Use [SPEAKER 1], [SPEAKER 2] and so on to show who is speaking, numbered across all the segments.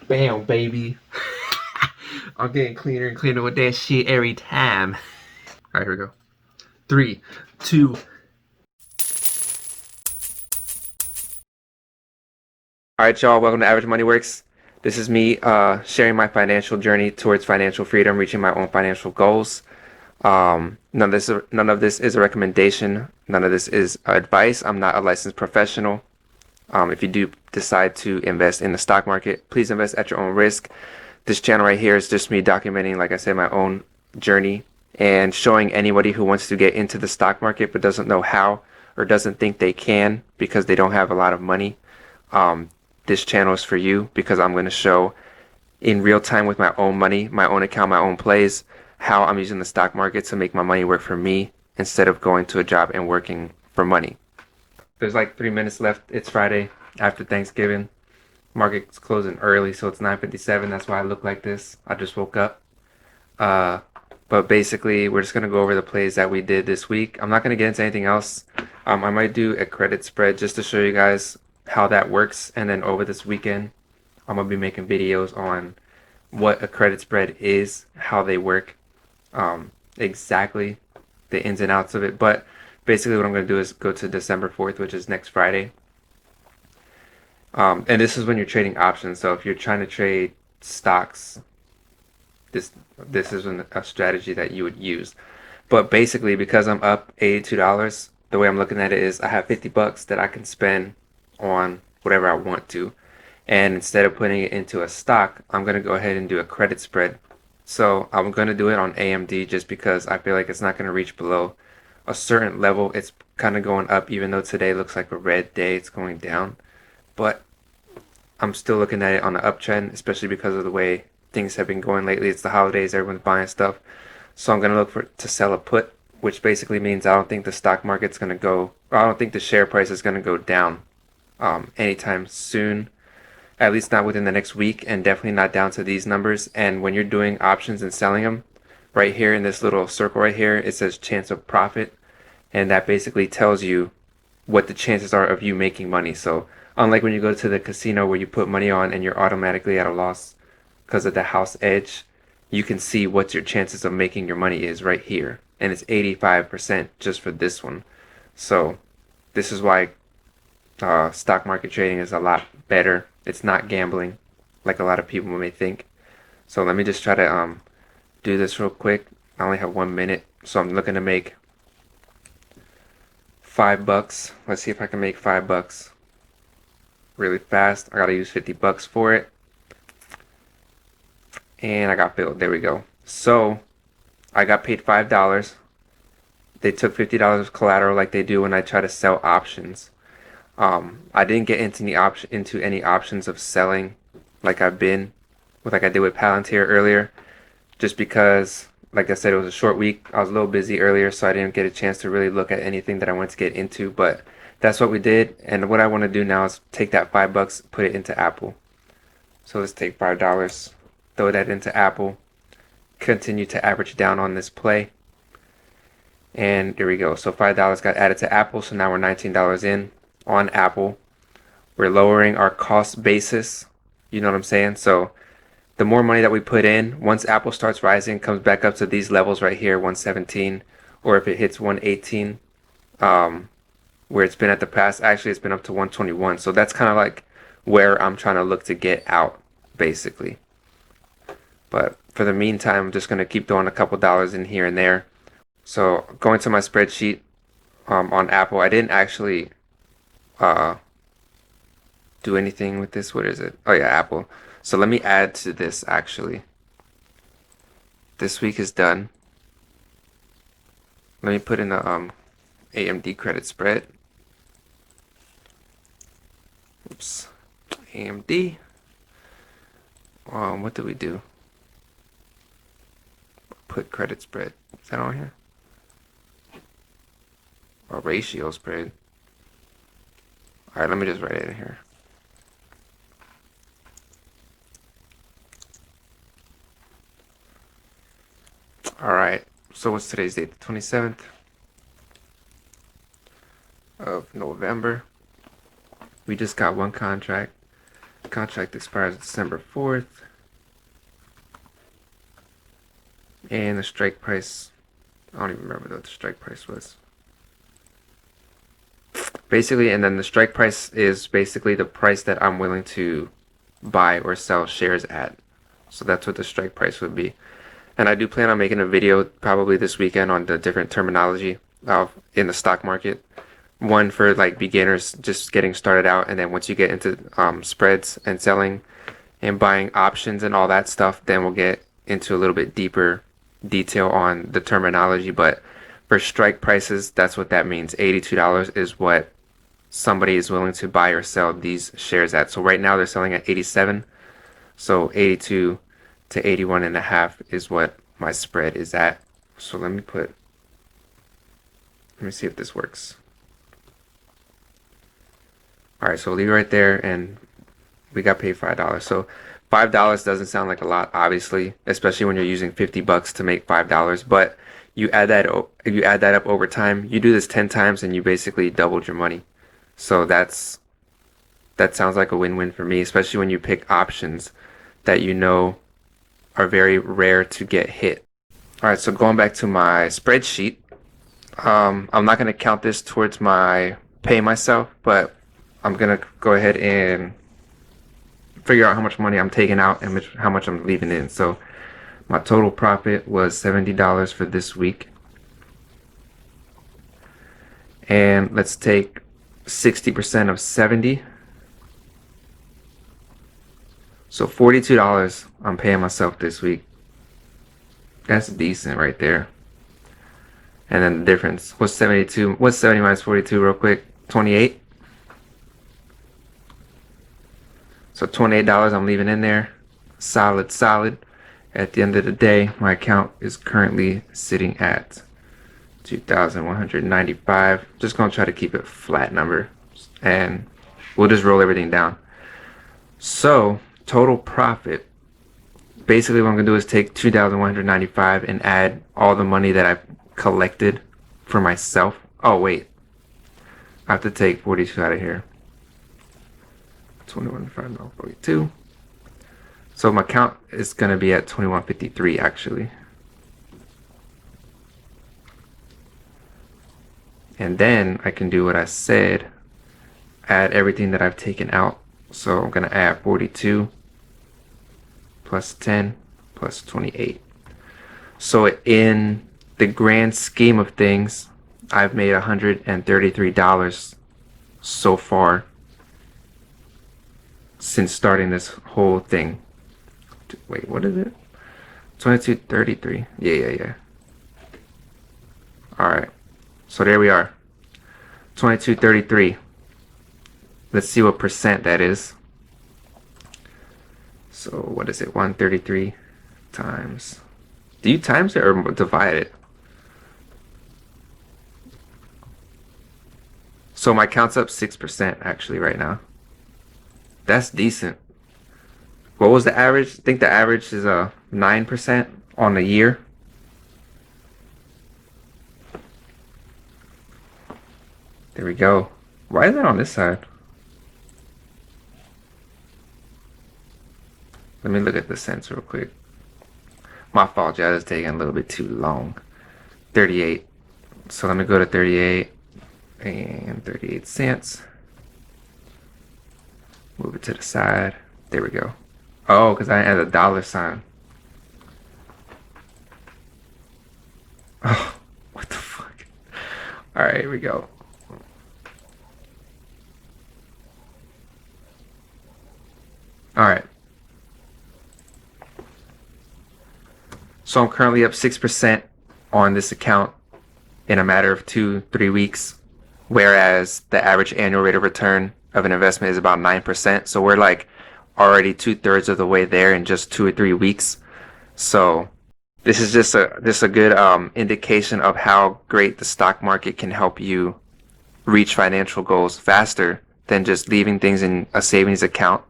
[SPEAKER 1] Bam, baby. I'm getting cleaner and cleaner with that shit every time. All right, here we go. Three, two. All right, y'all. Welcome to Average Money Works. This is me sharing my financial journey towards financial freedom, reaching my own financial goals. None of this is a recommendation. None of this is advice. I'm not a licensed professional. If you do decide to invest in the stock market, please invest at your own risk. This channel right here is just me documenting, like I said, my own journey and showing anybody who wants to get into the stock market but doesn't know how or doesn't think they can because they don't have a lot of money. This channel is for you because I'm going to show in real time with my own money, my own account, my own plays, how I'm using the stock market to make my money work for me instead of going to a job and working for money. There's like 3 minutes left. It's Friday after Thanksgiving. Market's closing early, so it's 9:57. That's why I look like this. I just woke up. Uh, but basically, we're just gonna go over the plays that we did this week. I'm not gonna get into anything else. I might do a credit spread just to show you guys how that works, and then over this weekend, I'm gonna be making videos on what a credit spread is, how they work, exactly the ins and outs of it. But basically, what I'm gonna do is go to December 4th, which is next Friday. And this is when you're trading options. So if you're trying to trade stocks, this this is a strategy that you would use. But basically, because I'm up $82, the way I'm looking at it is I have 50 bucks that I can spend on whatever I want to. And instead of putting it into a stock, I'm going to go ahead and do a credit spread. So I'm going to do it on AMD just because I feel like it's not going to reach below a certain level. It's kind of going up, even though today looks like a red day, it's going down. But I'm still looking at it on the uptrend, especially because of the way things have been going lately. It's the holidays, everyone's buying stuff. So I'm going to look to sell a put, which basically means I don't think the stock market's going to go, or I don't think the share price is going to go down anytime soon, at least not within the next week, and definitely not down to these numbers. And when you're doing options and selling them, right here in this little circle right here, it says chance of profit, and that basically tells you what the chances are of you making money. So unlike when you go to the casino where you put money on and you're automatically at a loss because of the house edge, you can see what your chances of making your money is right here. And it's 85% just for this one. So this is why stock market trading is a lot better. It's not gambling like a lot of people may think. So let me just try to do this real quick. I only have 1 minute, so I'm looking to make $5. Let's see if I can make $5 really fast. I gotta use 50 bucks for it. And I got billed. There we go. So I got paid $5. They took $50 of collateral like they do when I try to sell options. I didn't get into any options of selling like I did with Palantir earlier, just because, like I said, it was a short week. I was a little busy earlier, so I didn't get a chance to really look at anything that I wanted to get into. But that's what we did, and what I want to do now is take that $5, put it into Apple. So let's take $5, throw that into Apple, continue to average down on this play. And there we go. So $5 got added to Apple. So now we're $19 in on Apple. We're lowering our cost basis. You know what I'm saying? So the more money that we put in, once Apple starts rising, comes back up to these levels right here, 117, or if it hits 118, where it's been at the past, actually it's been up to 121. So that's kind of like where I'm trying to look to get out, basically. But for the meantime, I'm just going to keep throwing a couple dollars in here and there. So going to my spreadsheet on Apple, I didn't actually uh, do anything with this. What is it? Oh yeah, Apple. So let me add to this actually. This week is done. Let me put in the AMD credit spread. Oops. AMD. What do we do? Put credit spread. Is that on here? Or ratio spread. Alright, let me just write it in here. Alright, so what's today's date? The 27th of November. We just got one contract. Contract expires December 4th. And the strike price, I don't even remember what the strike price was. Basically, and then the strike price is basically the price that I'm willing to buy or sell shares at. So that's what the strike price would be. And I do plan on making a video probably this weekend on the different terminology in the stock market. One for like beginners just getting started out, and then once you get into spreads and selling and buying options and all that stuff, then we'll get into a little bit deeper detail on the terminology. But for strike prices, that's what that means. $82 is what somebody is willing to buy or sell these shares at. So right now they're selling at 87. So 82 to 81 and a half is what my spread is at. So let me see if this works. All right, so we'll leave it right there, and we got paid $5. So $5 doesn't sound like a lot, obviously, especially when you're using 50 bucks to make $5. But you add that if you add that up over time, you do this 10 times, and you basically doubled your money. So that sounds like a win-win for me, especially when you pick options that you know are very rare to get hit. All right, so going back to my spreadsheet, I'm not going to count this towards my pay myself, but I'm going to go ahead and figure out how much money I'm taking out and how much I'm leaving in. So my total profit was $70 for this week. And let's take 60% of 70. So $42 I'm paying myself this week. That's decent right there. And then the difference. What's 72? What's 70 minus 42 real quick? 28. So $28 I'm leaving in there. Solid, solid. At the end of the day, my account is currently sitting at 2,195. Just gonna try to keep it flat number, and we'll just roll everything down. So total profit, basically what I'm gonna do is take 2,195 and add all the money that I've collected for myself. Oh wait, I have to take 42 out of here. 21,542. So my count is gonna be at 2153 actually. And then I can do what I said, add everything that I've taken out. So I'm gonna add 42 plus 10 plus 28. So in the grand scheme of things, I've made $133 so far since starting this whole thing. Wait, what is it? 2233. Yeah. All right. So there we are. 2233. Let's see what percent that is. So what is it? 133 times. Do you times it or divide it? So my count's up 6% actually right now. That's decent. What was the average? I think the average is 9% on the year. There we go. Why is that on this side? Let me look at the cents real quick. My fault, y'all. It's taking a little bit too long. 38. So let me go to 38 and 38 cents. Move it to the side. There we go. Oh, because I added a dollar sign. Oh, what the fuck? All right, here we go. All right. So I'm currently up 6% on this account in a matter of 2-3 weeks, whereas the average annual rate of return of an investment is about 9%. So we're like already 2/3 of the way there in just 2 or 3 weeks. So this is just a good indication of how great the stock market can help you reach financial goals faster than just leaving things in a savings account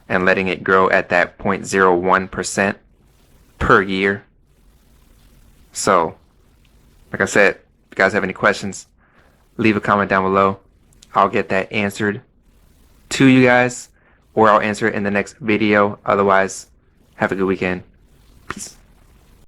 [SPEAKER 1] and letting it grow at that 0.01% per year. So, like I said, if you guys have any questions, leave a comment down below. I'll get that answered to you guys. or I'll answer it in the next video. Otherwise, have a good weekend. Peace.